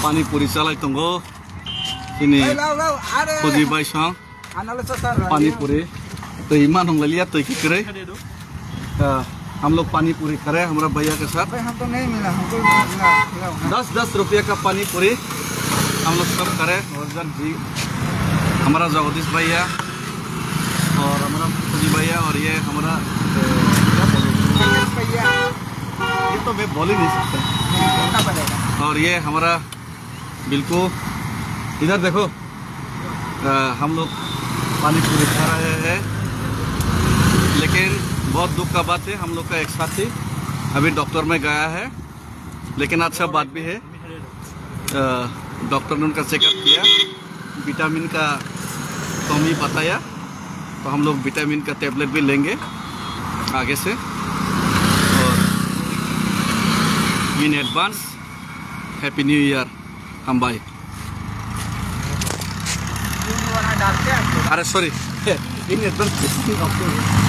Pani puri salai tunggu. Ini Koji Baisang. पानी पूरी तो ईमान हम ले लिया तो क्या करे हम लोग पानी पूरी करे हमारा भैया के साथ हमको नहीं मिला हमको 10 रुपये का पानी पूरी हम लोग सब करे और जी हमारा जगदीश भैया और हमारा फौजी भैया और ये हमारा ये तो मैं बोल ही नहीं सकता और ये हमारा बिल्कुल इधर देखो हम लोग पानी पूरी खा रहे हैं लेकिन बहुत दुख का बात है हम लोग का एक साथी अभी डॉक्टर में गया है लेकिन अच्छा बात भी है डॉक्टर ने उनका चेकअप किया विटामिन का कमी बताया तो हम लोग विटामिन का टेबलेट भी लेंगे आगे से और in advance happy new year हम भाई अरे सॉरी इन एडवांस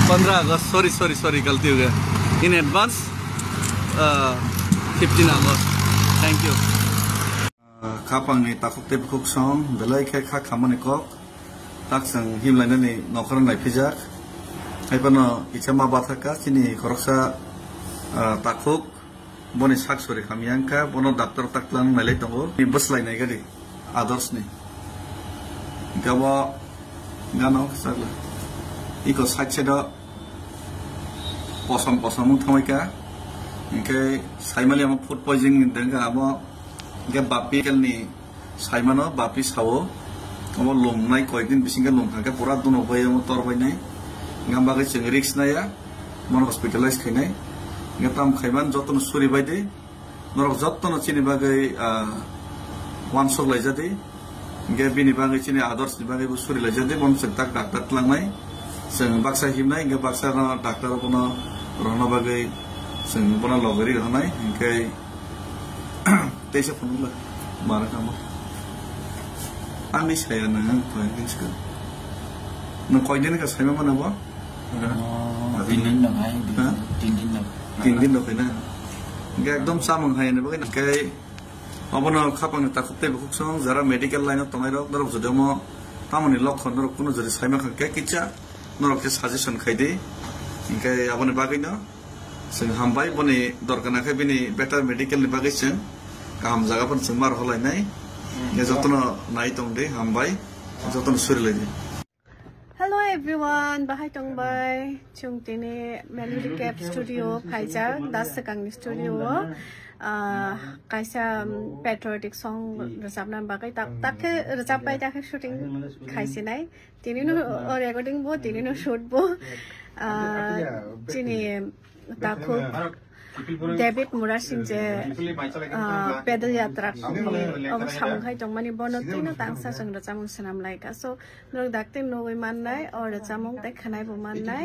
15 अगस्त सॉरी गलती हो गया इन एडवांस 15 अगस्त थैंक यू खापांगनि ताकुते बुक सम बेलाय खा खामानि कक ताकसं हिमलायनानै नखर नायफिजाक हायबानो इचामा बाथाका चिनि खरकसा ताकुक बनि साकसरि खामियांका बनो डाक्टर ताकलां नायलाय दंगो नि बसलायनाय गारि आदर्शनि गावा गानो सागला इको साइडसेदा पसम थामायका इनके साइमालि हम फुड पॉइजनिंग देंगा हम इनके बापी केलनि साइमानो बापी सावो हम लोमनाय कयदिन बिसिंगा लोमखांका पूरा दुनो बाय हम तरबायनाय गाम बागै जों रिक्स नाया मन हॉस्पिटलाइज खैनाय इनके ताम खैमान जतन सुरि बायदि नरक जतन चिनि बागै वान सक लायजादि इनके बिनि बागै चिनि आदर्श नि बागै सुरि लायजादि बन जों ताक डाक्टर लांनाय जों बाक्सा हिमनाय इनके बाक्सा डाक्टर बनो रहना बागै जों बना लगरि रहनाय इनके तेसे फुनला मारा काम आंनि साया नों फैनसिगोन नों कयदिन का सायमा मानाबा तीन दिन लखैना इनके एकदम सामं हायने बागै इनके अबनो खापांनि ताकुते बुकसं जरा मेडिकल लाइन तंगाय रक दरक जदमो तामनि लक्षण दरक कुनो जरि सायमा खके किचा नरक के सजेशन खायदि इनके अबनो बागैनो जों हामबाय बनि दरकानाखै बिनि बेटार मेडिकल नि बागै जों गाहाम जागाफोर जों मार हलायनाय जतन नाय दंदे हामबाय जतन सुरिलायदि Hello everyone, bahai tongbai chungtini Melody Cap Studio phaijak dasakangni studio kaisa patriotic song rojabna bagai takhe rojabbai takhe shooting khaisinai tinino recording bo tinino shoot bo chini takho David Murashin je pedal yatra अब सामखाय जंगमानि बनोतिनो तांसा जों रजामुं सनाम लायका सो नों दाक्ते नोय माननाय और रजामुं ताय खानाय बो माननाय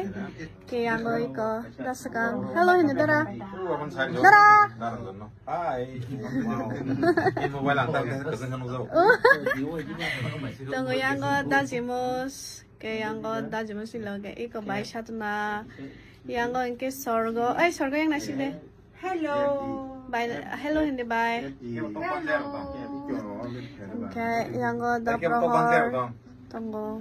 के आंगय क दासकां हेलो हिने दरा हाय मोबाइल आंता गोजोन गानो जाव तंगय आंगो दाजिमोस के आंगो दाजिमोस लगे इको बाय सातना Yango inke sorgo, sorgo yang nasi deh. Hello, bye, hello hindi bye. Okay, yango daprohor, tunggu.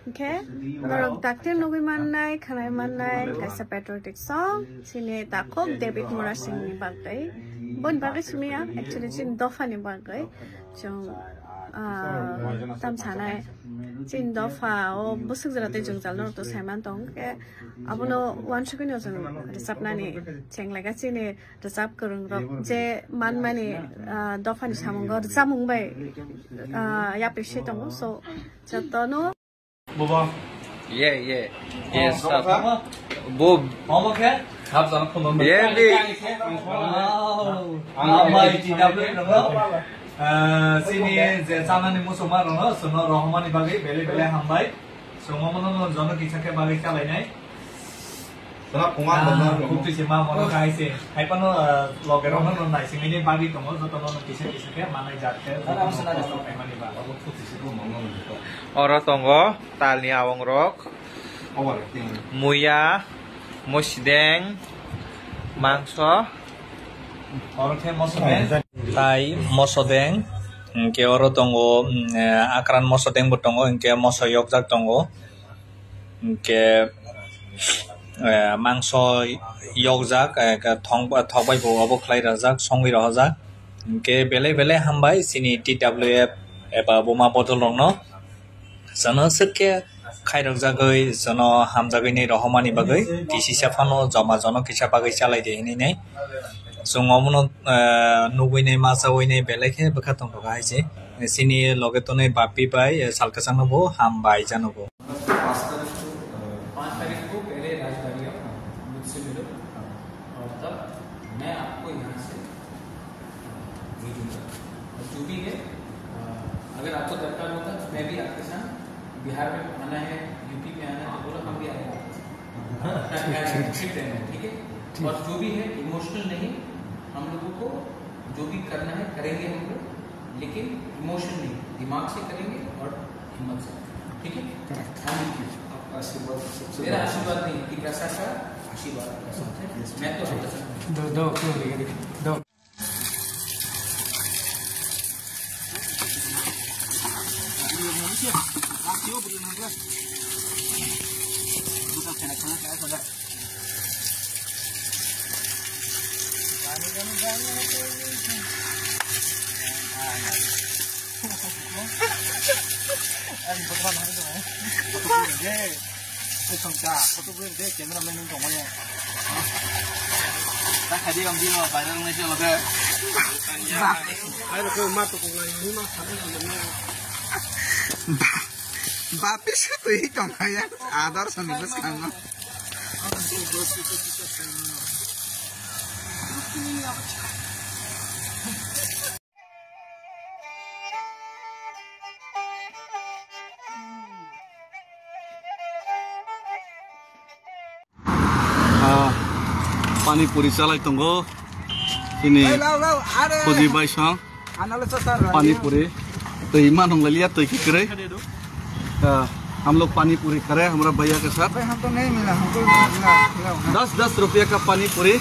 Okay, kalau takdir nunggu manai, kanai manai, kaisa patriotic song, sini takut David Murasing ni bagai, bon bagai semua, actually sini dofa ni bagai, jong tam sana chin dofa o busuk jarate jung jalno to saiman tong ke abono wan shukini ojong resap nani cheng laga chini resap kurung rok je man mani dofa ni samungo jamung bai ya peshe tong so jatono boba yes bob mama ke khap jana phone number mai TW sini je samani musoma rono sono rohmani bagai bele hambai somomono jono kisake bagai chalainai sona pungan bono kupti sima mono kaise haipano logerono no nai singini bagi tomo jotono kisake manai jatte amsana jono pemani ba kupti siku mono ora tongo talni awong rok muya musdeng mangso Orangnya mosodeng, tai mosodeng, ke oro tongo akran mosodeng butongo, ke mosoyok jak tongo, ke mangso yok jak, ke thongbai bo abo khlai rajak, songwi rajak, ke bele hambai sini TWF eba boma botol rongno, jano seke khairok jagoi jano hamjagoi nei rohmani bagai kisi safano jama jano kisa bagai chalai de hinai nei songomono nugui nei masawoi nei belekhe bakhatong to gaise sini loge to nei bapi bai salkasano bo hambai janobo 5 तारीख को पहले राजधानी मुझसे मिलो और तब मैं आपको यहाँ से भेजूंगा और जो भी है अगर आपको दरकार होता तो मैं भी आपके साथ बिहार में आना है यूपी में आना है तो बोलो हम भी आएंगे ठीक है और जो भी है इमोशनल नहीं हम लोगों को जो भी करना है करेंगे हम लोग लेकिन इमोशन नहीं दिमाग से करेंगे और हिम्मत से ठीक है मेरा आशीर्वाद नहीं कि पैसा का आशीर्वाद मैं तो दो Bapi satu itu ya, adar sanibus kangen. Pani puri salai tunggu ini Puji Baisang पानी पूरी तो ईमान हम लिया तो करे हम लोग पानी पूरी करे हमारा भैया के साथ हमको नहीं मिला हमको 10 रुपया का पानी पूरी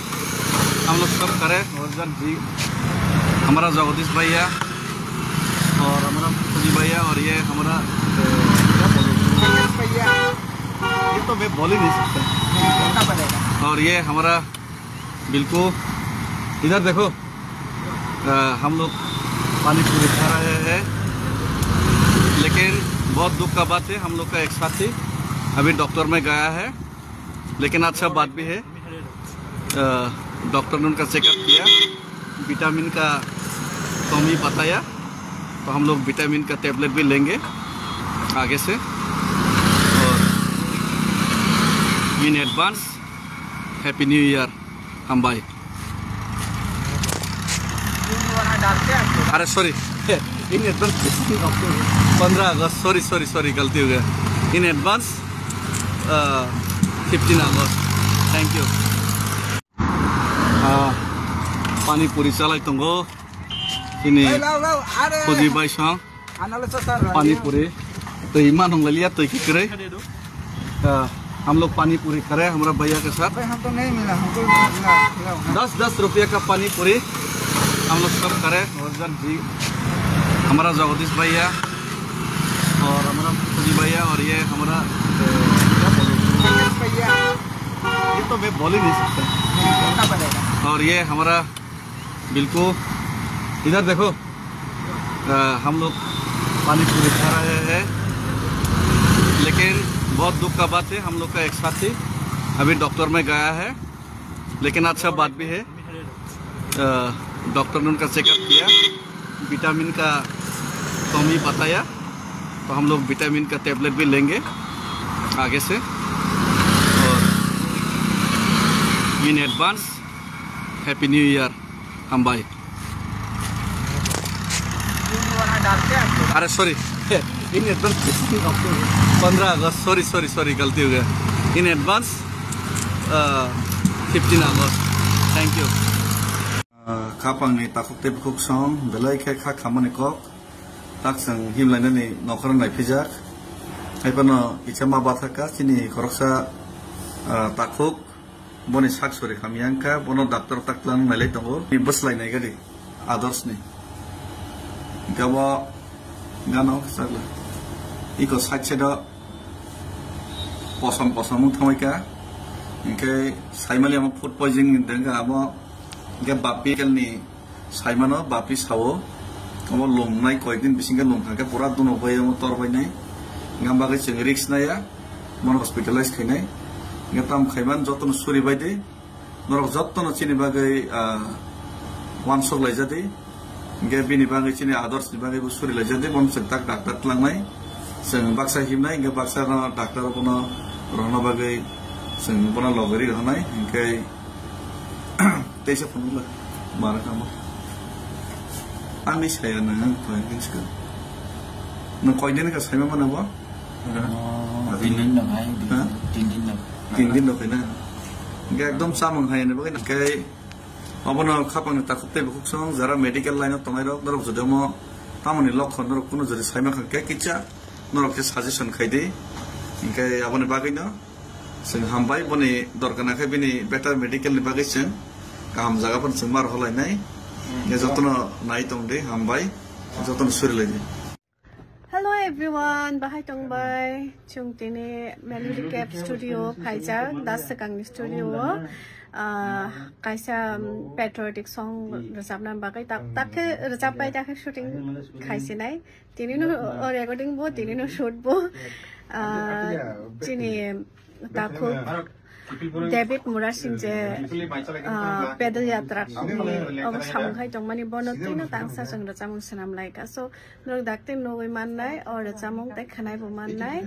हम लोग सब करे रोजगार जी हमारा जगदीश भैया और हमारा पुजी भैया और ये हमारा भैया ये तो मैं बोल ही नहीं सकता और ये हमारा बिल्कुल इधर देखो हम लोग पानी पूरी खा रहे हैं लेकिन बहुत दुख का बात है हम लोग का एक साथी अभी डॉक्टर में गया है लेकिन अच्छा बात भी है डॉक्टर ने उनका चेकअप किया विटामिन का कमी बताया तो हम लोग विटामिन का टेबलेट भी लेंगे आगे से और in advance happy new year हम भाई अरे सॉरी इन एडवांस 15 अगस्त सॉरी गलती हो गया इन एडवांस 15 अगस्त थैंक यू पानी पूरी चलाई तंगो ini Puji Baisang पानी पूरी तो ईमान हम लिया तो करे हम लोग पानी पूरी करे हमारा भैया के साथ हमको नहीं मिला हमको 10 रुपया का पानी पूरी हम लोग सब करे रोजगार जी हमारा जगदीश भैया और हमारा पुजी भैया और ये हमारा भैया ये तो मैं बोल ही नहीं सकता और ये हमारा बिल्कुल इधर देखो हम लोग पानी पूरी खा रहे हैं लेकिन बहुत दुख का बात है हम लोग का एक साथी अभी डॉक्टर में गया है लेकिन अच्छा बात भी है डॉक्टर ने उनका चेकअप किया विटामिन का कमी बताया तो हम लोग विटामिन का टेबलेट भी लेंगे आगे से और in advance happy new year हम भाई अरे सॉरी इन एडवांस 15 अगस्त सॉरी गलती हो गया इन एडवांस 15 अगस्त थैंक यू खापांनि ताखुकते बुक सं बेलाय खे खा खामानि कक ताकसं हिमलायनानै नखराव नायफैजाक हायबानो इचा मा बाथाका सिनि खरकसा ताखुक boni saksori kami angka bono doctor taklang melai tongo ni beslai nai gadi others ni gawa gano sagla iko sache do posam thomai ka ingke saimali am food poisoning denga amo ingke bapi kelni saimano bapi sawo amo lomnai koidin bisinga lomkhake pura duno bai amo torbai nai ngamba ke cheng risk na ya mon hospitalize khainai ngatam khaiman joton suri baide norok joton chini bagai wansok laijade nge bini bagai chini others ni bagai suri laijade bon tak doctor tlangnai seng baksa himnai nge baksa na doctor bono rohna bagai seng bono logari rohnai nge teisa phunula marakamo ani saya nang poin ska no koidin ka saima mana ba Tindin dong hai, tindin dong. Tindin dong kena. Gak ekdom samang hai ni bagai kai. Apa na kapang takut teh bukuk song zara medical line atau ngai rok dorok sudah mau tamu ni lok kon dorok kuno jadi saima kai kica dorok ke suggestion kai deh. Kai apa ni bagai na? Seng hambai boni dorkan kai bini better medical ni bagai seng. Kam jaga pun semar holai nai. Ya jotono nai tong deh hambai jotono suri lagi. Hello everyone, bahay tong bay chung tini Melody Cap Studio kaisa das sekang studio kaisa patriotic song resapnan bagai tak resap bay tak shooting kaisi nai tini no recording bo tini no shoot bo tini takho David Murashin je pedal yatra अब सामखाई तो money बनती ना तांसा संग रचामुंग सनाम लाइका so लोग देखते no way माननाय और रचामुंग ते खानाय बो माननाय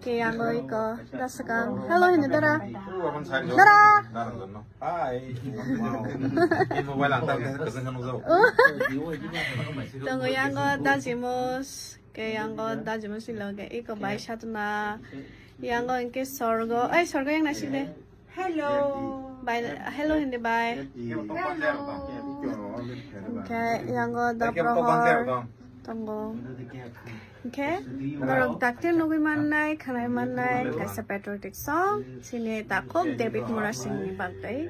के आंगो एक दसकां हेलो हिने दरा Hai. Ini mobile antar kesengan uzau. Tunggu yang go dajimos ke yang go dajimos iloge iko bai satuna yang go inke sorgo yang nasi deh hello bye hello hindi bye okay yang go daprohor tunggu okay dorok taktir nugi manai khanai manai kaisa patriotic song sini takok David Murashin ni bagai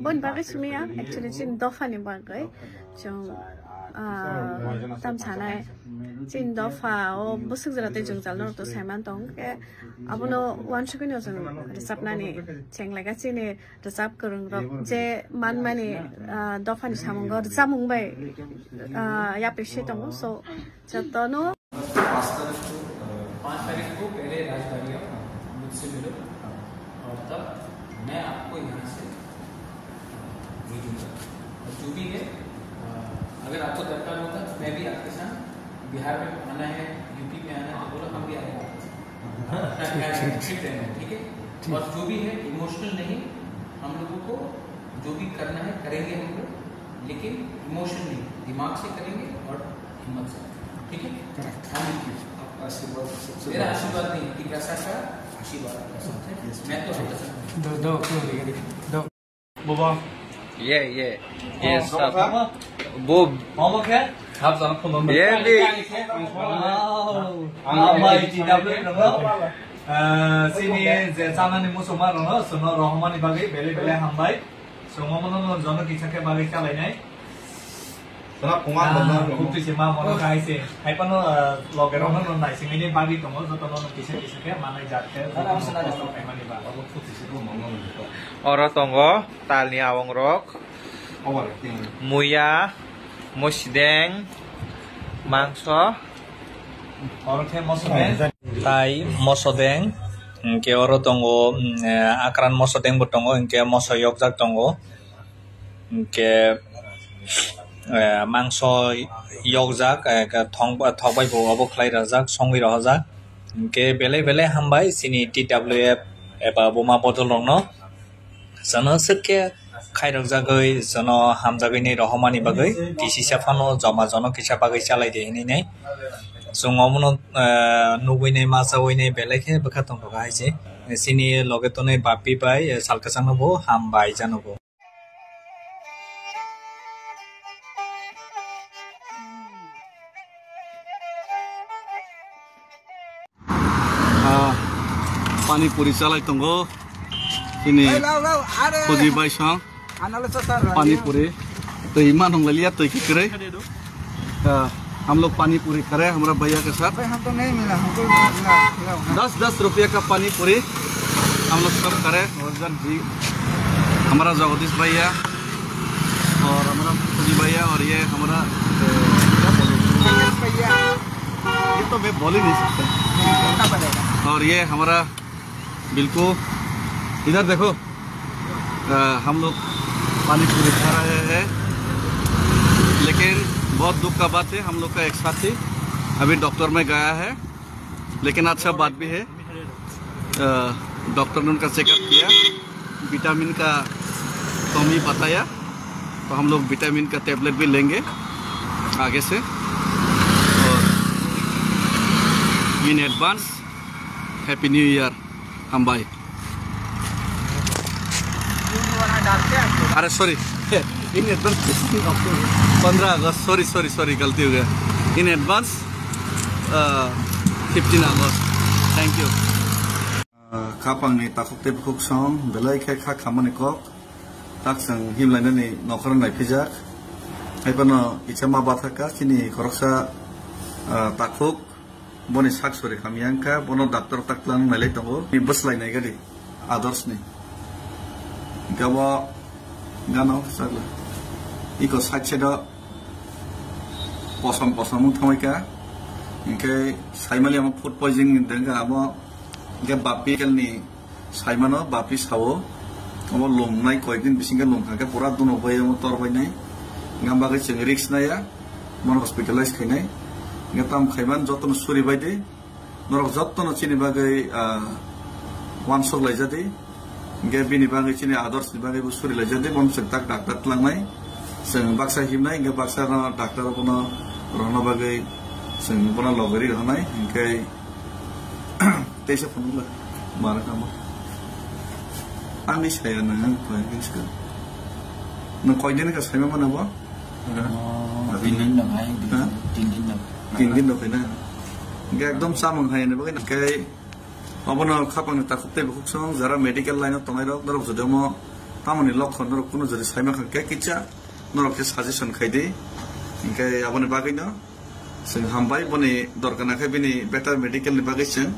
bon bagai sumia actually sin dofa ni bagai jong tam sanai chin dofa o busuk jara te jong jalno to saiman tong ke abono wan shukini ojong resap nani cheng laga chini resap kurung rok je man mani dofa ni samung go samung bai ya appreciate tong so jatono 5 तारीख को पहले राजधानी मुझसे मिलो और तब मैं आपको यहाँ से भेजूंगा और जो भी है अगर आपको दरकार होगा तो मैं भी आपके साथ बिहार में आना है यूपी में आना है तो बोलो हम भी आएंगे ठीक है और जो भी है इमोशनल नहीं हम लोगों को जो भी करना है करेंगे हम लोग लेकिन इमोशन नहीं दिमाग से करेंगे और हिम्मत से ठीक है मेरा आशीर्वाद नहीं कि कैसा का आशीर्वाद मैं तो दो Bobo. Yeah. Yes. Bob. Mama ke? Hab sana phone. Yeah, di. Mama TW no. Sini sana ni musoma no, sono Rahmani bagai bele hambai. Somo mono jono kisake bagai chalai nai. Sana pungan benar kutu sima mono kai se. Hai pano logero no nai sing ini bagi tomo jotono kisake manai jatte. Ora tonggo tali awang rok. Muya, musdeng, mangso. Orangnya mosodeng. Tai mosodeng. Ke oro tonggo akran mosodeng butongo ke mosoyok jak tonggo. Ke mangso yok jak ke thongbai bo abo khlai rajak songwi rahajak. Ke bele hambai sini TWF eba boma botol rongno. Sana sekke khairok jagai jono hamjagai nei Rahmani bagai kisisa phano jama jono kisa bagai chalai de hini nei songomono nugui nei masawai nei belekhe bakhatong to gaise sini loge to nei bapi bai salkasang bo ham bai janobo pani puri chalai tongo sini Puji Bai Song पानी पूरी तो ईमान हम लिया तो क्या करे हम लोग पानी पूरी करे हमारा भैया के साथ हमको नहीं मिला हमको 10 रुपये का पानी पूरी हम लोग सब करे और जी हमारा जगदीश भैया और हमारा पुजी भैया और ये हमारा ये तो मैं बोल ही नहीं सकता और ये हमारा बिल्कुल इधर देखो हम लोग पानी पूरी खा रहे हैं लेकिन बहुत दुख का बात है हम लोग का एक साथी अभी डॉक्टर में गया है लेकिन अच्छा बात भी है डॉक्टर ने उनका चेकअप किया विटामिन का कमी बताया तो हम लोग विटामिन का टेबलेट भी लेंगे आगे से और in advance happy new year हम भाई अरे सॉरी इन एडवांस 15 अगस्त सॉरी गलती हो गया इन एडवांस 15 अगस्त थैंक यू खापांगनि ताखुकते बुकुक सं बेलाय खा खामानि कक ताकसं हिमलायनानै नखराव नायफैजाक हायबानो इचामा बाथाका सिनि खरकसा ताखुक बनि साकसरि खामियांका बनो डाक्टर ताकलां नायलाय दंगो नि बसलायनाय गारि आदर्शनि गावा गानाव सागला इको साइड पसम थांबायका इनके साइमालि हम फुड पॉइजनिंग देंगा अब इनके बापी केलनि साइमानो बापी सावो अब लोमनाय कयदिन बिसिंगा लोमखांका पूरा दुनो बाय तरबायनाय गामबागै जों रिक्स नाया मन हस्पिटलाइज खायनाय इनके ताम खायमान जतन सुरि बायदि नरक जतन चिनि बागै वान सर लायजादि इनके बिनि बागै चिनि आदर्शनि बागै सुरि लायजादि बन जों डाक्टर लांनाय जों बाक्सा हिमनाय इनके बाक्सा डाक्टर बनो रहना बागै जों बना लगरि रहनाय इनके तेसे फुनला मारा कामो आंनि साया नों फैनसो नों कयदिन का सायमा मानाबो 3 दिन दंहाय 3 दिन दफैना इनके एकदम सामं हायने बागै इनके अबनो खापांनि ताखुकते बुकुसं जरा मेडिकल लाइन तंगाय रक दरक जदमो तामनि लक्षण रक कुनो जरि सायमा खाके किचा नरक के सजेशन खायदे इनके अबनो बागैनो जों हामबाय बनि दरकानाखै बिनि बेटार मेडिकल नि बागै जों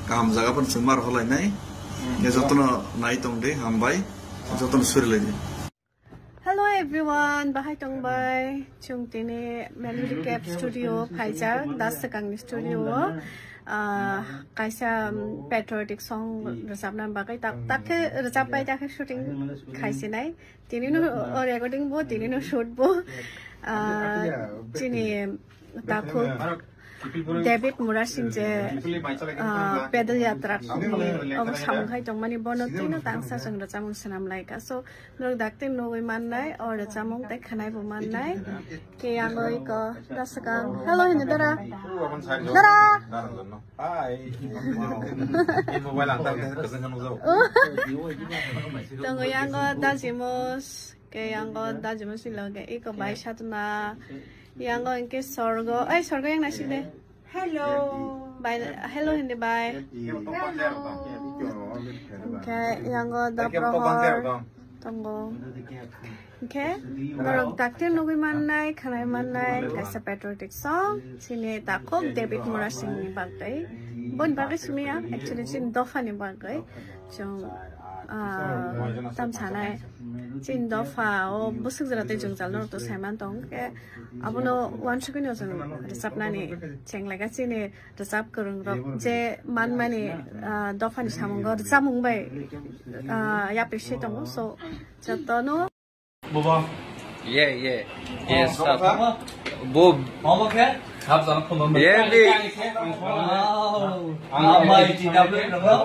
गाहाम जागाफोर जों मार हलायनाय जतन नाय दंदे हामबाय जतन सुरिलायदे Hello everyone, bahai tongbai chungtini Melody Cap Studio Phaijak Dasakangni Studio kaisa patriotic song rojabna bagai tak rojabbai takhe shooting khaisinai tinino recording bo tinino shoot bo chini takhu David Murasin je pedal yatra अब सामखाय दंमानि बनोतिनो तांसा जों रजामुं सनाम लायका सो नों दाक्ते नोगै माननाय और रजामुं ताय खानाय बो माननाय के आङै क दासकां हेलो हिने दरा हाय इन मोबाइल आंता कसं कनु जाऊ दंगै आङो दाजिमोस के आङो दाजिमोस लगे इको बाय सातना yang ke sorgo sorgo yang nasi deh hello hindi bye okay yang da prohor tonggo okay dorong takte nogi mannai khanai mannai kaisa patriotic song sini takok David Murasin ni bagai bon bagai simia actually sin dofa ni bagai jong tam chanai chin dofa o busuk jarate jong jalno to saiman tong ke abono wan second jong resap nani cheng laga chini resap kurung rok je man mani dofa ni samong samung bai ya peshe tong so jatono boba yes bob mama ke khap jana phone amai tinable no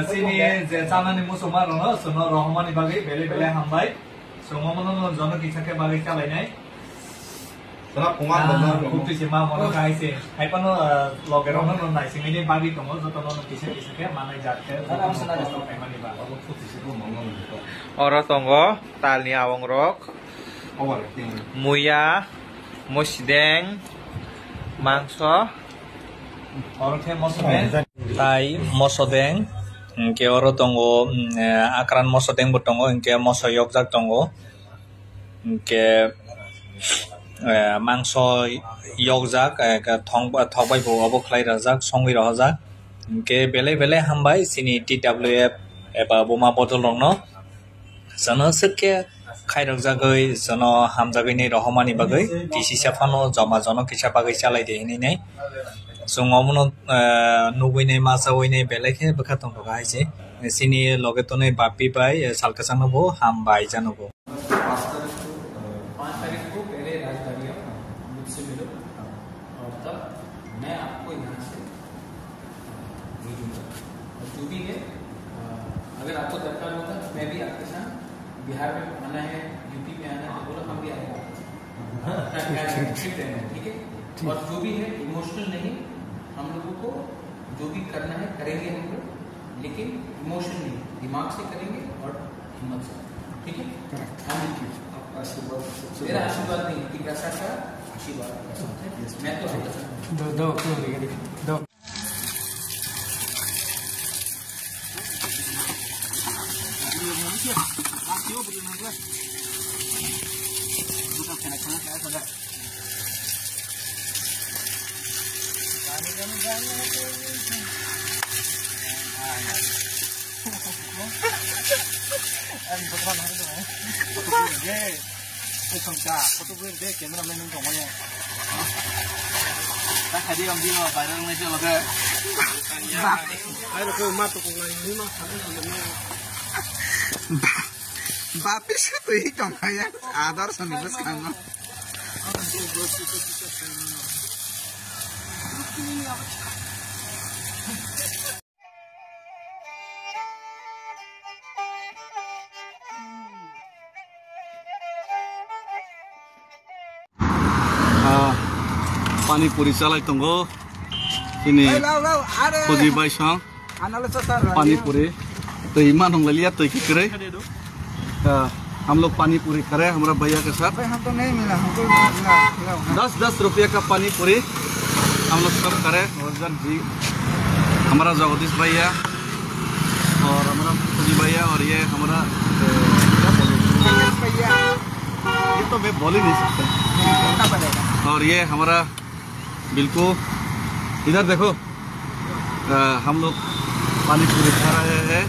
sini je samani musulman no sono rahmani bagai bele hambai somomono jono kisake bagai chalainai Sana pungan benar bukti sih mah mau kai sih. Hai pano logeron no nai sing ini bagi tomo joto no kisake mana jatte. Karena sana ada stop emani ba. Bukti sih mau ngomong. Ora tonggo talni awong rok. Muya musdeng mangso Orang ke mosodeng tai mosodeng Ingke oro tongo akran moso dengbo tongo ingke moso yokjak tongo. Ingke mangso yokjak thokbai bo obo khlai rajak songwi rahajak. Ingke bele hambai sini TWF eba boma botol rongno jano sirke khairok jagoi jano hamjagoi nei rohmani bagai tisi safano joma jono kisa bagai chalai de hini nei songomono nugui nei masawoi nei belekhe bakhatong gaise sini logeto nei bapi bai salkasano bo hambai janobo 5 तारीख को पहले राजधानी मुझसे मिलो और तब मैं आपको यहाँ से भेजूंगा और जो भी है अगर आपको दरकार होगा मैं भी आपके साथ बिहार में आना है यूपी में आना है बोलो हम भी आएंगे ठीक है और जो भी है इमोशनल नहीं हम लोगों को जो भी करना है करेंगे हम लोग लेकिन इमोशन नहीं दिमाग से करेंगे और हिम्मत से ठीक है मेरा आशीर्वाद नहीं कि कैसा का आशीर्वाद मैं तो दो बापी से तो ही टंगाया आदर सनिबस खाना पानी पूरी चलाई तंगो ini Puji Baisang पानी पूरी तो ईमान होंगे लिया तो किरे हम लोग पानी पूरी करे हमारा भैया के साथ हमको नहीं मिला हमको 10 रुपये का पानी पूरी हम लोग सब करे और जी हमारा जगदीश भैया और हमारा पुजी भैया और ये हमारा ये तो मैं बोल ही नहीं सकता और ये हमारा बिल्कुल इधर देखो हम लोग पानी पूरी खा रहे हैं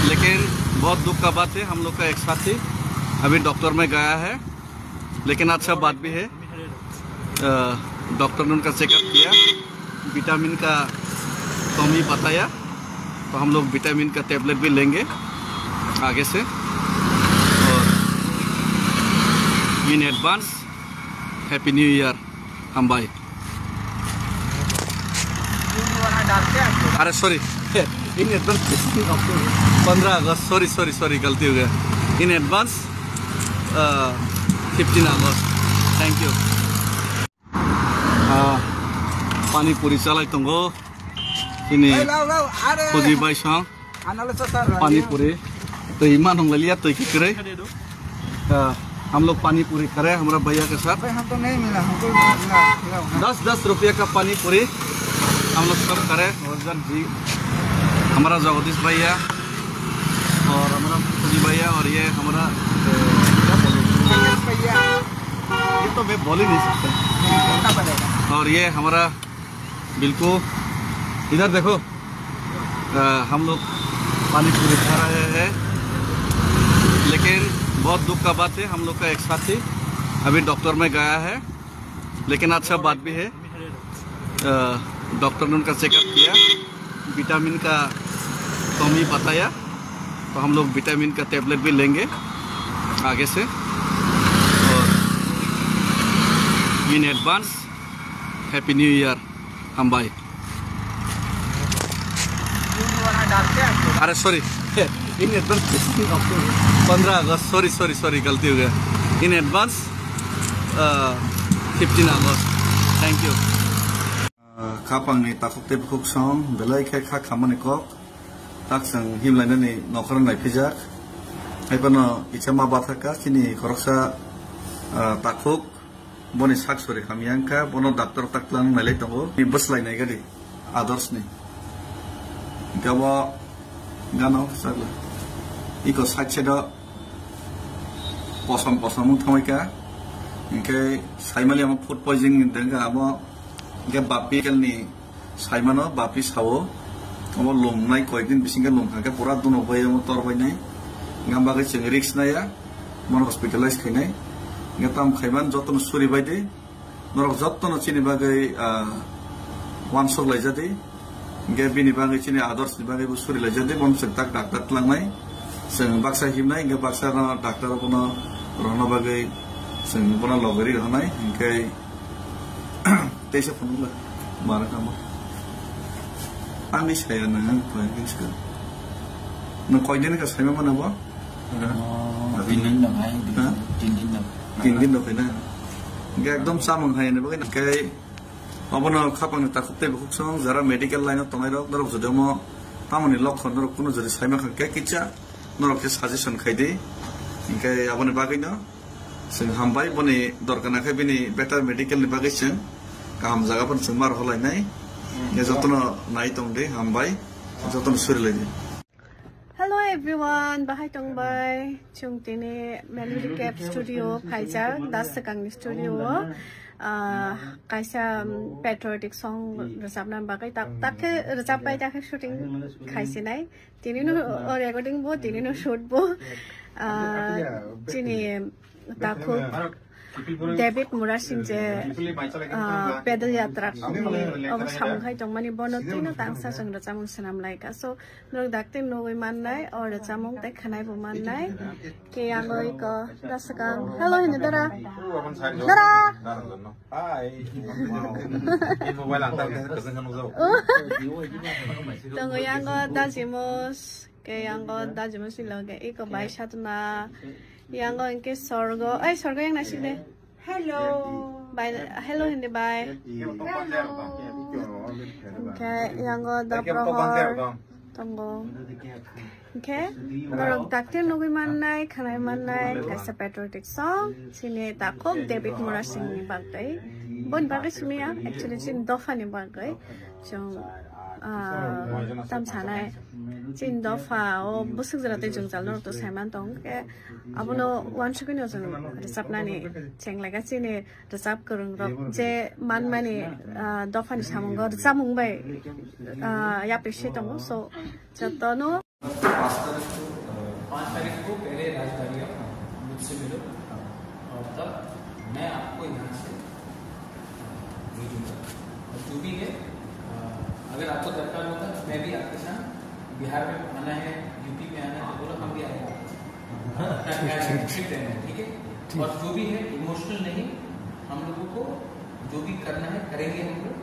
लेकिन बहुत दुख का बात है हम लोग का एक साथी अभी डॉक्टर में गया है लेकिन अच्छा बात भी है डॉक्टर ने उनका चेकअप किया विटामिन का कमी बताया तो हम लोग विटामिन का टेबलेट भी लेंगे आगे से और in advance happy new year हम भाई अरे सॉरी इन एडवांस 15 अगस्त सॉरी गलती हो गया इन एडवांस 15 अगस्त थैंक यू पानी पूरी चलाई तंगो ini Puji Baisang पानी पूरी तो ईमान होंगे लिया तो किरे हम लोग पानी पूरी करे हमारा भैया के साथ हमको नहीं मिला हमको 10 रुपये का पानी पूरी हम लोग सब करे और जी हमारा जगदीश भैया और हमारा पुजी भैया और ये हमारा ये तो मैं बोल ही नहीं सकता और ये हमारा बिल्कुल इधर देखो हम लोग पानी पूरी खा रहे हैं लेकिन बहुत दुख का बात है हम लोग का एक साथी अभी डॉक्टर में गया है लेकिन अच्छा बात भी है डॉक्टर ने उनका चेकअप किया विटामिन का कमी बताया तो हम लोग विटामिन का टेबलेट भी लेंगे आगे से और in advance happy new year हम भाई अरे सॉरी इन एडवांस 15 अगस्त सॉरी गलती हो गया इन एडवांस 15 अगस्त थैंक यू खापांनि ताखुकते बुकुक सं बेलाय खा खामानि कक ताकसं हिमलायनानै नखर नायफैजाक हायपनो इचमा बाथाका खिनि खरकसा ताखुक बनि साकसरि खामियांका बनो डाक्टर ताकलां नायलाय दंगो नि बसलायनाय गादि आदर्शनि gabo gano sagla iko side side posam thomai ka inke saimali am food poisoning denga abo inke bapi kelni saimano bapi sawo amo lomnai koikdin bisinga lomkhake pura duno bai amo torbai nai ngamba ke cheng risk na ya mon hospitalize khainai ngatam khaiman joton suri baide norok joton chini bagai one sok lai jade nge bini bagai chini others ni bagai bu suri lai jade mon sektak doctor tlangnai seng baksa himnai nge baksa na doctor kono rohna bagai seng kono logari hanai nge tese phone mara kamo Panis saya nang koin sekali. Nang koin ini kas saya mana ba? Tindin dong hai. Tindin dong. Tindin dong kena. Enggak ekdom sama hai ni bagai kai. Apa nak kapang tak kutte bukuk song. Zara medical line atau ngai rok. Norok sudah mau tamu ni lock norok kuno jadi saya makan kai kica. Norok ke suggestion kai deh. Kai apa ni bagai no? Seng hambai bani dorkan kai bini better medical ni bagai seng. Kaham jaga pun semar holai nai. Hello everyone, bahai tongbai chung tini Melody Cap Studio Phaijak Dasakang Studio kaisa patriotic song resapna bagai tak resapai tak shooting khaisi nai tini no recording bo tini no shoot bo tini takho David Murasin je pedal yatra अब सामखाई जंगमानी बनो तीनों तांसा संग रचामुंग सनाम लाइका सो नोर दाक्ते नोई माननाय और रचामुंग ते खनाय बो माननाय के आंगोई को दसकां हेलो हिने दरा हाय मोबाइल अंतर के कसंग नो जाओ तंगो यांगो दाजिमोस के यांगो दाजिमोस लगे एको by सातना Yang on ke sorgo, sorgo yang nasi deh. Hello, bye. Hello hindi bye. Okay, yang on daprohor, tunggu. Okay, norok taktir nunggu manai, kanai manai, kaisa patriotic song. Sini takok David Murasin ni bagai. Bon bagai sini ya, actually sini dofa ni bagai. Jom tam sanai. Chin dofa o busuk zerate jung jalno to saiman tong ke abono one second yo jung resap nani cheng laga chini resap kurung rok je man mani dofa ni samung go samung bai ya peshe tong so jatono 5 तारीख को पहले राजधानी मुझसे मिलो और तब मैं आपको यहाँ से भेजूंगा और जो भी है अगर आपको दरकार होता तो मैं भी आपके साथ बिहार में आना है यूपी में आना है बोलो हम भी आएंगे ठीक है और जो भी है इमोशनल नहीं हम लोगों को जो भी करना है करेंगे हम लोग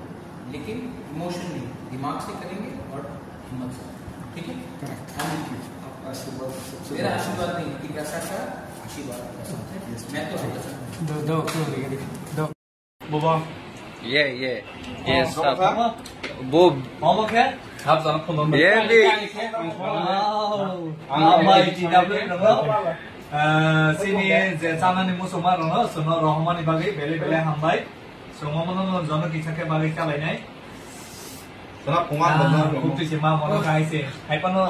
लेकिन इमोशन नहीं दिमाग से करेंगे और हिम्मत से ठीक है मेरा आशीर्वाद नहीं कि कैसा का आशीर्वाद मैं तो दो Boba. Yes, Bob. Mama ke? Hab sana phone number. Di. Amma TW no. Sini je sana ni musumar no, sono Rahmani bagai bele hambai. Somomono jono kisake bagai chalai nai. Sana pungan benar. Bukti sih mah mono kai sih. Hai pano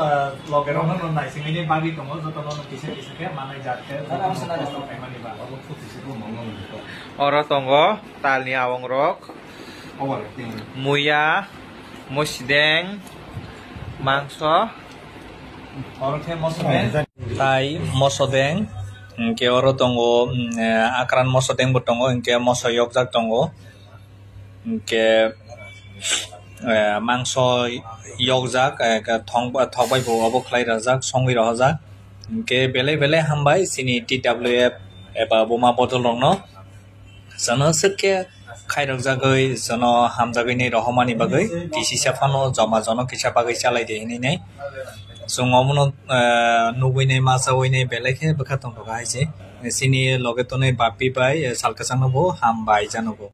loger ono no nai sing ini bagai tomo jotono kisake manai jatte. Sana sana jono pemani ba. Bukti sih mono. Ora tonggo talni awong rok. Muya, musdeng, mangso. Orangnya mosodeng. Tai mosodeng. Ke oro tonggo akran mosodeng butongo. Ke mosoyok jak tonggo. Ke mangso yok jak. Ke thongbai bo obok lai rajak songwi rahajak. Ke bele hambai sini TWF eba boma botol rongno. Sana seke Khairok jagai jono hamjagai nei Rahmani bagai kisi sapano jama jono kisa bagai chalai de hinai nai songomono nugui nei masawai nei belekhe bakhatong bagai je sini loge to nei bapi bai salkasang bo ham bai janobo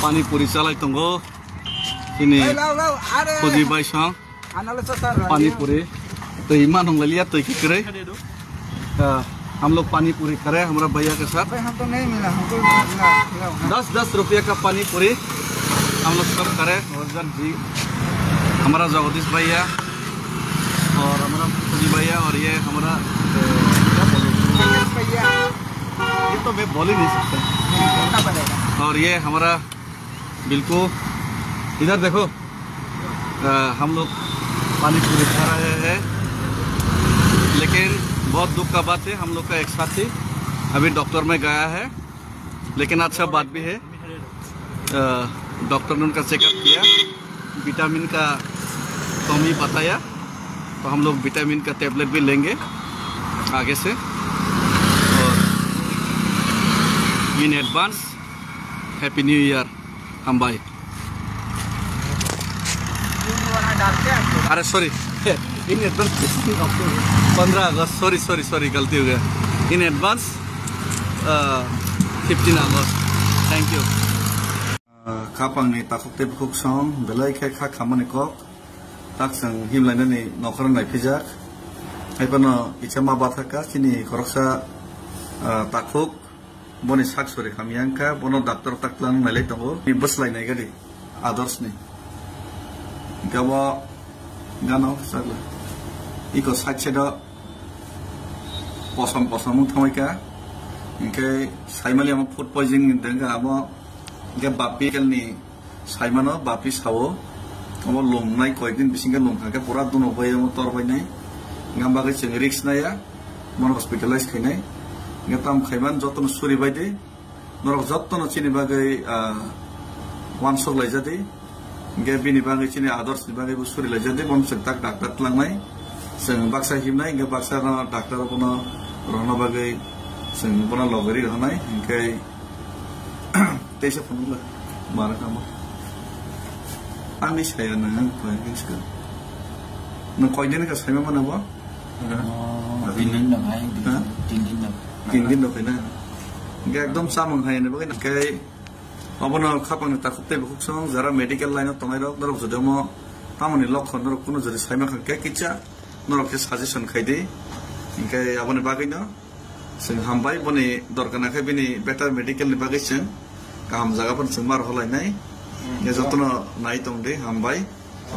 pani puri chalai tongo sini khoji bai sang pani puri tui manong lalia tui kikre हम लोग पानी पूरी करे हमारा भैया के साथ। हम तो नहीं मिला, हमको मिला 10 रुपये का पानी पूरी हम लोग सब करे। और जी हमारा जगदीश भैया और हमारा फुजी भैया और ये हमारा भैया, ये तो मैं बोल ही नहीं सकता। और ये हमारा बिल्कुल इधर देखो हम लोग पानी पूरी खा रहे हैं। लेकिन बहुत दुख का बात है, हम लोग का एक साथी अभी डॉक्टर में गया है। लेकिन अच्छा बात भी है, डॉक्टर ने उनका चेकअप किया, विटामिन का कमी बताया, तो हम लोग विटामिन का टेबलेट भी लेंगे आगे से। और in advance happy new year हम भाई। अरे सॉरी इन एडवांस 15 अगस्त, सॉरी गलती हो गया। इन एडवांस 15 अगस्त, थैंक यू। खापांगनि ताखुकते बुकुक सं बेलाय खा खामानि कक ताकसं हिमलायनानै नखर नायफैजाक हायबानो इचमा बाथाका चिनि खरकसा ताखुक बनि साकसरि खामियांका बनो डाक्टर ताकलां नायलाय दंगो नि बसलायनाय गारि आदर्शनि गावा गानाव सागला इको साइड पसम थांबायका इनके साइमालि आम फुड पॉइजनिंग देंगा आम इनके बापी केलनि साइमानो बापी सावो आम लोमनाय कयदिन बिसिंगा लोमखांके पूरा दुनो बाय तरबायनाय इंगा बागै जों रिक्स नाया मन हस्पिटलाइज खायनाय इंगा ताम खायमान जतन सुरि बायदि नरक जतन चिनि बागै वान सक लायजादि इंगे बिनि बागै चिनि आदर्शनि बागै सुरि लायजादि बन जों ताक डाक्टर लांनाय जों बाक्सा हिमनाय इंगा बाक्सा डाक्टर बनो रहना बागै जों बना लगरि रहनाय इंके तेसे फुनला मारा काम आंनि साया नों फैसिगोन नों कयदिन का सायमा मानाबो दिन दंहाय 3 दिन दंखायना इंगे एकदम सामं हायने बागै नके अबनो खापांनि ताखुते बुकुसं जरा मेडिकल लाइन तंगाय रक दरक जदमो तामनि लक्षण रक कुनो जदि सायमा खांके किचा नरके सजेशन खायदि इंके अबनि बागैनो जों हामबाय बनि दरकानाखै बिनि बेटार मेडिकलनि बागै जों गाहाम जागाफोर जों मार हलायनाय जतन नाय दंदे हामबाय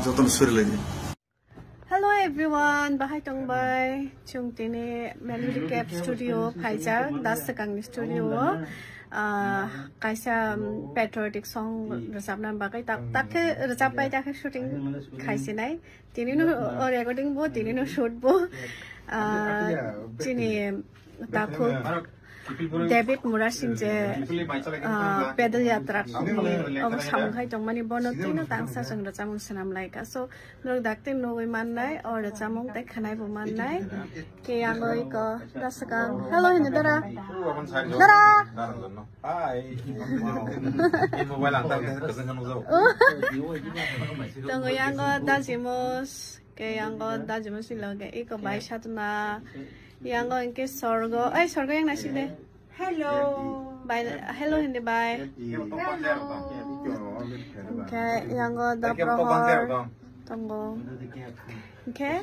जतन सुरिलायदि। Hello everyone, bahai tongbai chungtini Melody Cap Studio Phaijak Dasakangni Studio kaisa patriotic song rosabna bagai takhe rosabai takhe shooting khaisinai tinino recording bo tinino shoot bo chini takho David Murashin je pedal yatra अब सामखाय जंगमानि बनोतिनो तांसा जों रजामुं सनाम लायका सो नों दाक्ते नोय माननाय और रजामुं ताय खानाय बो माननाय के आंगय क दसका हेलो हिने दरा हाय मोबाइल अंतर के कसन नो जाओ तंगो यांगो दाजिमोस के यांगो दाजिमोस लगे एको बाय सातना यांगो इनके स्वर्गो ऐ स्वर्गो yang nasile hello bye hello hindi bye okay yango da prohor tongo okay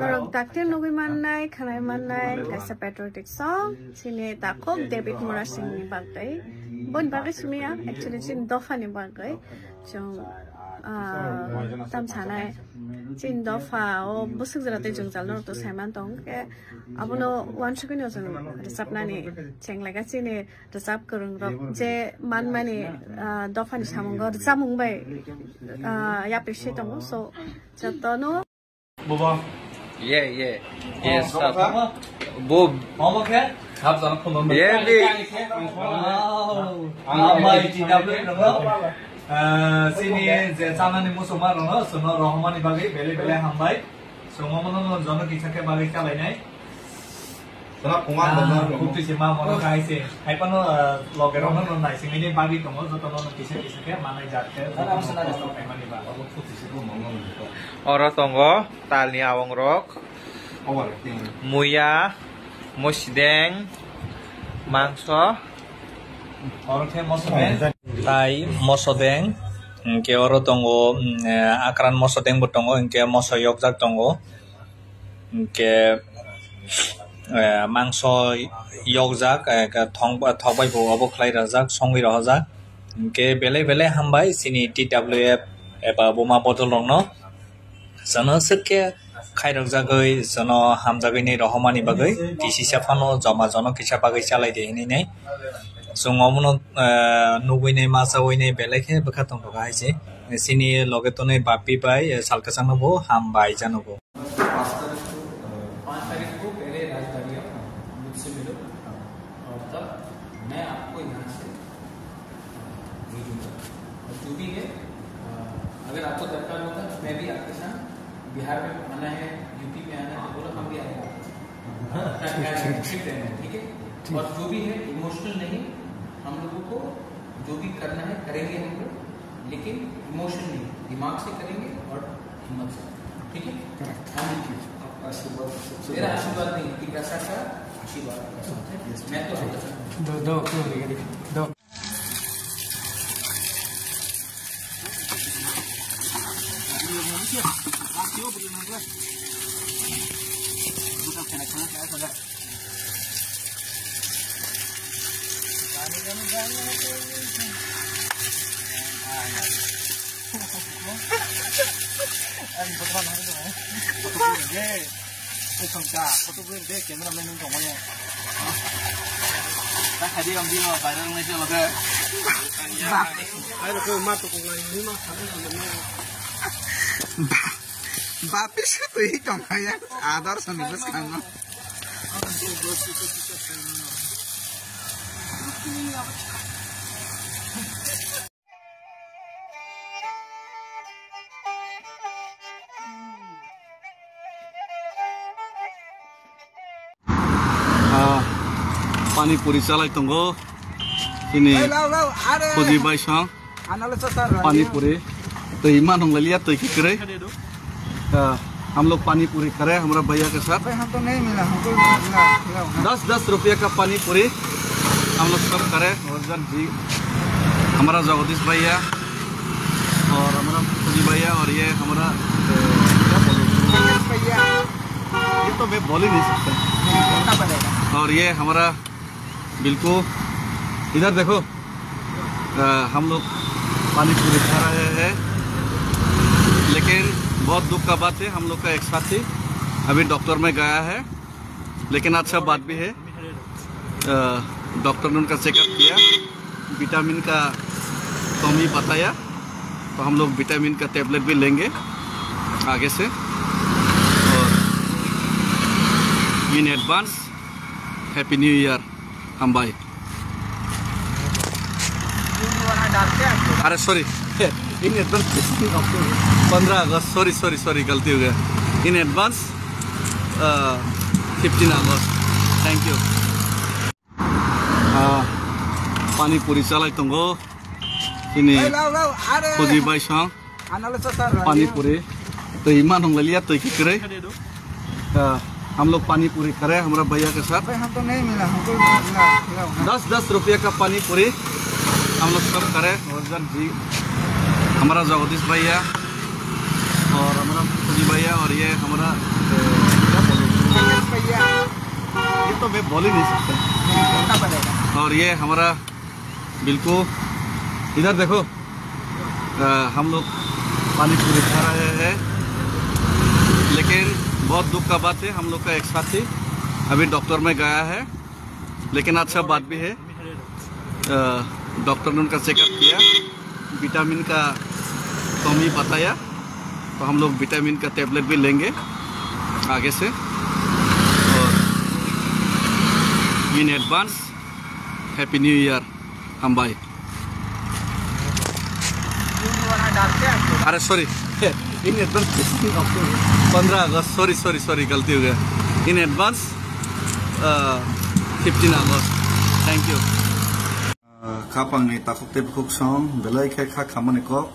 norok takte nogui mannai khanai mannai kaisa patriotic song sine takhok David Murashin ni bagai bon bagai sumia actually sin dofa ni bagai jong tam chanai chin dofa o busuk jarate jong jalno to saiman tong ke abono wan shukini ojong resapna ni chenglaga chini resap kurung rok je manmani dofa ni samungo resapmung bai ya appreciate tong so jatono boba yes bob mama ke hab jana phone amai TW no sini je sanani musoma no sono rahmani bagai bele hambai somomono jono kisake bagai chalainai sona pungan bonor kupti sima mono kaise haipano logerong no nai singini bagai tomo jotono kisake manai jatte sona pemani ba kupti siku mongon oro tongo talni awong rok muya mosideng mangso orothe mosodeng tai mosodeng ke oro tongo akran mosodeng botongo ke mosoyok jak tongo ke मांस यौजाक थकबाय बो खलाई रजाक संगि रहजाक के बेले बेले हामबाय सिनि TWF एबा बोमा बदल रंनो जनो सके खायरक जागै जनो हामजागैनि रहमानि बागै टिसिसा फानो जमा जनो किसा बागै चालाय देहिनै जोंगमनो नुबैनाय मासावैनाय बेलेखे बखातम बगायसे सिनि लगेतनै बापी बाय सालकासानबो हामबाय जानबो 5 तारीख को पहले राजधानी मुझसे मिलो और तब मैं आपको यहाँ से भेजूंगा और जो भी है अगर आपको दरकार होगा तो मैं भी आपके साथ बिहार में आना है यूपी में आना है तो बोलो हम भी आएंगे ठीक है और जो भी है इमोशनल नहीं हम लोगों को जो भी करना है करेंगे हम लोग लेकिन इमोशन नहीं दिमाग से करेंगे और हिम्मत से ठीक है मेरा आशीर्वाद नहीं कि कैसा का आशीर्वाद मैं तो दो बापी से तो ही कमाया आदर्श निवेश करना पानी पूरी चालाय तंगो सिनि खोजी बायसां पानी पूरी तो ईमान हम लिया तो की करे हम लोग पानी पूरी करे हमारा भैया के साथ हम तो नहीं मिला हमको 10 रुपया का पानी पूरी हम लोग सब करे और जी हमारा जगदीश भैया और हमारा खोजी भैया और ये हमारा ये तो मैं बोल ही नहीं सकता और ये हमारा बिल्कुल इधर देखो हम लोग पानी पूरी खा रहे हैं लेकिन बहुत दुख का बात है हम लोग का एक साथी अभी डॉक्टर में गया है लेकिन अच्छा बात भी है डॉक्टर ने उनका चेकअप किया विटामिन का कमी बताया तो हम लोग विटामिन का टेबलेट भी लेंगे आगे से और in advance happy new year हम भाई अरे सॉरी इन एडवांस 15 अगस्त सॉरी गलती हो गया इन एडवांस 15 अगस्त थैंक यू पानी पूरी चालाय तंगो सिनि खोजी बायसां पानी पूरी तो ईमान हम लिया तो की करे हम लोग पानी पूरी करे हमारा भैया के साथ हम तो नहीं मिला हमको 10 रुपया का पानी पूरी हम लोग सब करे और जी हमारा जगदीश भैया और हमारा खोजी भैया और ये हमारा ये तो मैं बोल ही नहीं सकता और ये हमारा बिल्कुल इधर देखो हम लोग पानी पूरी खा रहे हैं लेकिन बहुत दुख का बात है हम लोग का एक साथी अभी डॉक्टर में गया है लेकिन अच्छा बात भी है डॉक्टर ने उनका चेकअप किया विटामिन का कमी बताया तो हम लोग विटामिन का टेबलेट भी लेंगे आगे से और in advance happy new year हम भाई अरे सॉरी इन एडवांस 15 अगस्त सॉरी गलती हो गया इन एडवांस 15 अगस्त थैंक यू खापांनि ताखुकते बुकुक सं बेलाय खे खा खामानि कक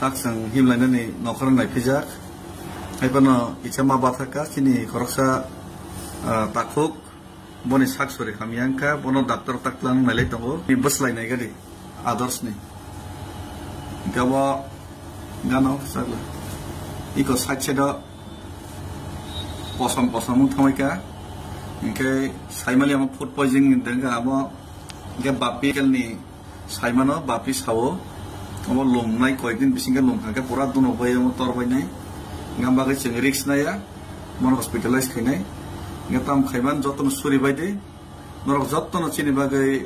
ताकसं हिमलायनानै नखर नायफैजाक हायबानो इचामा बाथाका खिनि खरकसा ताखुक बनि साकसरि खामियांका बनो डाक्टर ताकलां नायलाय दंगो नि बसलायनाय गारि आदर्शनि गावा गानो सागला इको साइड साइड पसम थामायका Ingke saimali amo food poisoning denga amo ingke bapi kelni saimano bapi sawo amo lomnai koikdin bisinga lomkhake pura duno bai amo torbai nai ngamba ke cheng risk na ya mon hospitalize khainai ngatam khaiman joton suri baide norok joton chini bagai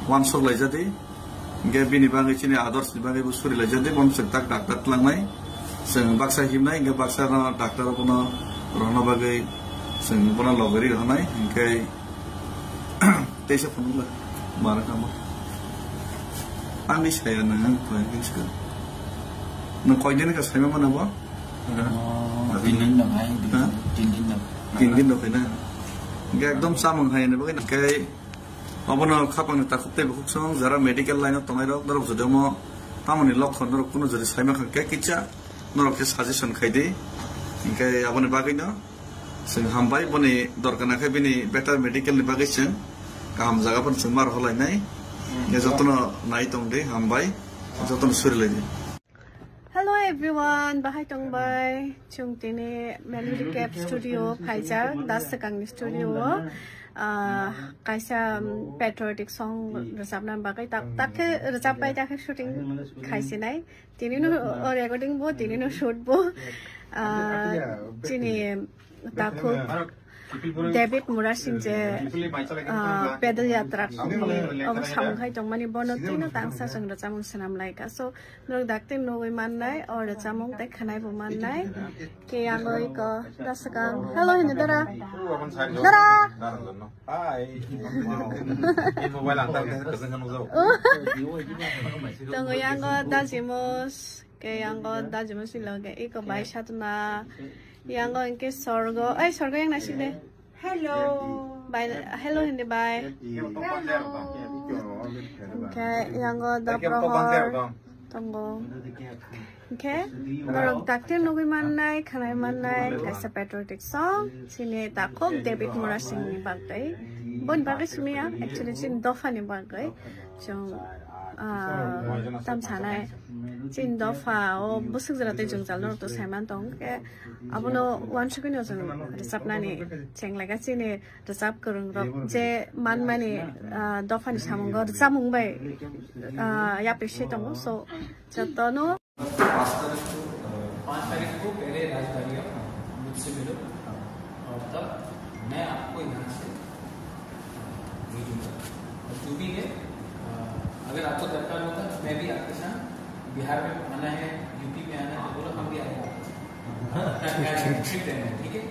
wan sok laijade ingke bini bagai chini others ni bagai suri laijade mon sektak doctor tlangnai seng baksa himnai ingke baksa na doctor kono rono bagai seng pura logari hanai ingke tesa punula mara kamo ani saya nang koin ska no koin ka sai mana ba Tin dong hai, tin tin do kena ingke ekdom samang hai ne bagai kai abono khapang ta khupte buk song jara medical line tongai rok dorok jodomo tamoni lokhon dorok kuno jodi saima khake kicha norok ke suggestion khaide ingke abone bagai no sing hambai boni dorkana khai bini better medical ni bagai sing kaham jaga pun sing mar holai nai ye jotono nai tongde hambai jotono surilai. Hello everyone, bahai tongbai chungtini Melody Cap Studio phaijak dasakangni studio kaisa patriotic song rosabna bagai tak rosabai tak shooting khaisinai tinino recording bo tinino shoot bo chini takho David Murasin je pedal yatra अब samkhai tongmani bono tino tangsa song rachamung sanam laika so norok dakte noi mannai or rachamung tai khanai bo mannai ke angoi ko dasakang hello hine dara tongo yango dajimos ke yango dajimos iloge iko bai satuna yango inke sorgo ai sorgo yang nasi deh hello bye hello hindi bye okay yango daprohor tongo okay norok dakte nugui mannai khanai mannai kaisa patriotic song sini takok David Murasin ni bagai bon bagai sumia actually sin dofa ni bagai jong tam sanai chin dofa o busuk jarate junggal nor to saiman tong ke abono wan shukini ojong resapna ni chenglaga chini resap kurung rok je manmani dofa ni samung go samung bai ya peshe tong so jatono 5 तारीख को पहले राजधानी मुझसे मिलो और तब मैं आपको यहाँ से भेजूंगा और जो भी है अगर आपको दरकार होता तो मैं भी आपके साथ बिहार में आना है यूपी में आना है तो बोलो हम भी आएंगे ठीक है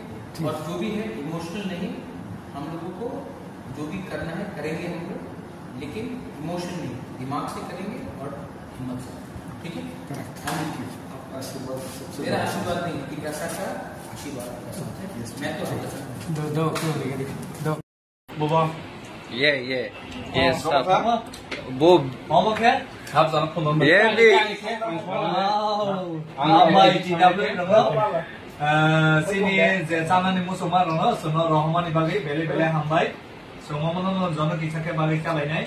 और जो भी है इमोशनल नहीं हम लोगों को जो भी करना है करेंगे हम लोग लेकिन इमोशन नहीं दिमाग से करेंगे और हिम्मत से ठीक है मेरा आशीर्वाद नहीं कि कैसा का आशीर्वाद मैं तो दो Boba. Yes. Bob. Mama ke? Hab sana phone Yeah, Amai TW no. Sini je sanani musoma no sono Rahmani bagai bele hambai. Somomono jono kisake bagai chalai nai.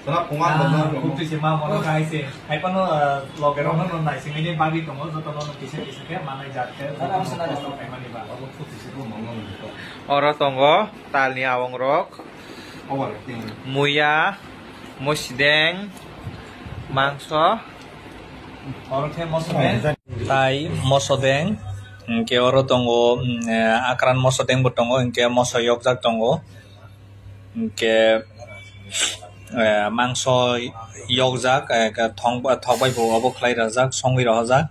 Sona pungan benar bukti sima mono kai se. Hai pano loger ono no nai sing ini bagi tomo jotono kisake manai jatte. Salam sana jono pemani ba. Bukti siko mono. Oro tongo talni awong rok muya mosideng mangso Orangnya mosodeng. Tai mosodeng ke oro tongo akran mosodeng botongo ke mosoyok jak tongo ke mangso yok jak ka thongbai bo obo khlai rajak songwi rajak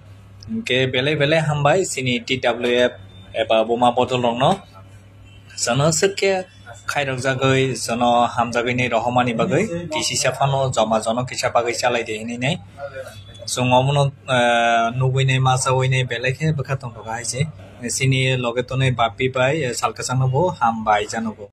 ke bele hambai sini TWF eba boma botol rongno jano seke khairok jagai jano hamjagai nei Rahmani bagai tisi safano jama jano kisa bagai chalai de hinai nei songomono nugui nei masawai nei belekhe bakha tong gaise sini logetone bapi bai salkasano bo hambai janobo